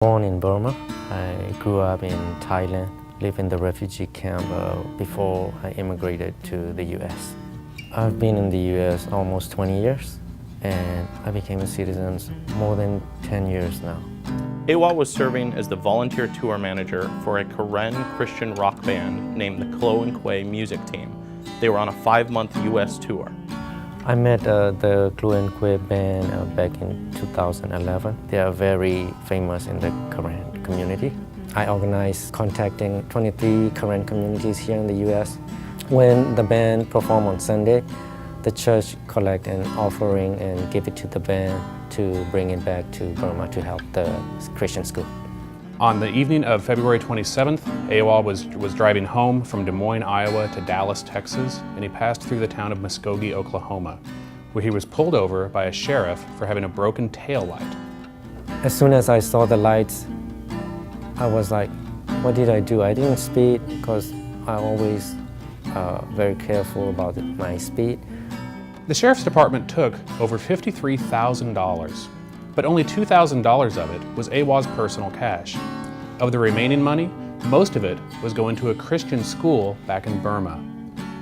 Born in Burma, I grew up in Thailand, lived in the refugee camp before I immigrated to the US. I've been in the US almost 20 years, and I became a citizen more than 10 years now. AWA was serving as the volunteer tour manager for a Karen Christian rock band named the Klo and Kwe music team. They were on a 5-month US tour. I met the Klo and Kwe band back in 2011. They are very famous in the Karen community. I organized contacting 23 Karen communities here in the US. When the band performed on Sunday, the church collect an offering and give it to the band to bring it back to Burma to help the Christian school. On the evening of February 27th, AWA was driving home from Des Moines, Iowa to Dallas, Texas, and he passed through the town of Muskogee, Oklahoma, where he was pulled over by a sheriff for having a broken tail light. As soon as I saw the lights, I was like, what did I do? I didn't speed because I'm always very careful about my speed. The sheriff's department took over $53,000, but only $2,000 of it was AWA's personal cash. Of the remaining money, most of it was going to a Christian school back in Burma.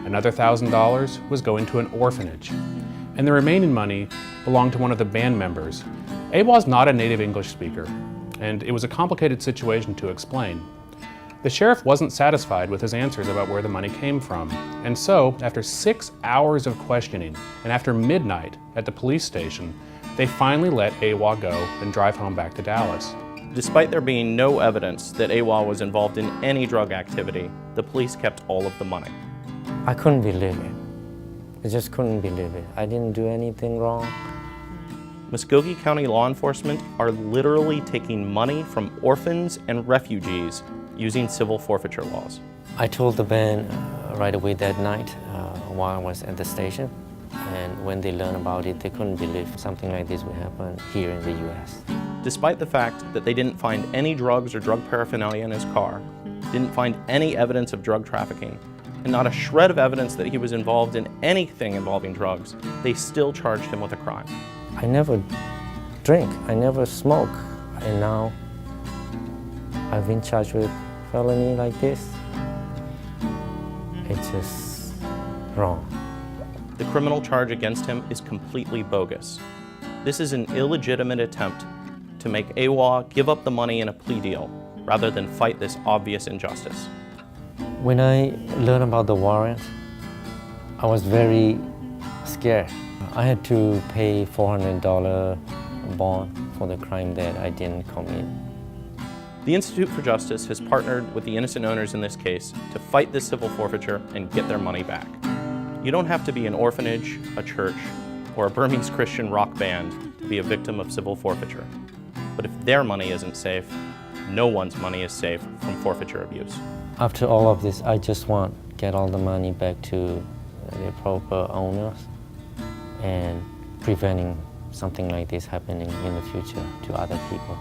Another $1,000 was going to an orphanage. And the remaining money belonged to one of the band members. AWA's not a native English speaker, and it was a complicated situation to explain. The sheriff wasn't satisfied with his answers about where the money came from, and so, after 6 hours of questioning, and after midnight at the police station, they finally let AWA go and drive home back to Dallas. Despite there being no evidence that AWA was involved in any drug activity, the police kept all of the money. I couldn't believe it. I just couldn't believe it. I didn't do anything wrong. Muskogee County law enforcement are literally taking money from orphans and refugees using civil forfeiture laws. I told the band right away that night while I was at the station. And when they learned about it, they couldn't believe something like this would happen here in the US. Despite the fact that they didn't find any drugs or drug paraphernalia in his car, didn't find any evidence of drug trafficking, and not a shred of evidence that he was involved in anything involving drugs, they still charged him with a crime. I never drink, I never smoke, and now I've been charged with felony like this. It's just wrong. The criminal charge against him is completely bogus. This is an illegitimate attempt to make AWA give up the money in a plea deal rather than fight this obvious injustice. When I learned about the warrant, I was very scared. I had to pay $400 bond for the crime that I didn't commit. The Institute for Justice has partnered with the innocent owners in this case to fight this civil forfeiture and get their money back. You don't have to be an orphanage, a church, or a Burmese Christian rock band to be a victim of civil forfeiture. But if their money isn't safe, no one's money is safe from forfeiture abuse. After all of this, I just want to get all the money back to the proper owners and preventing something like this happening in the future to other people.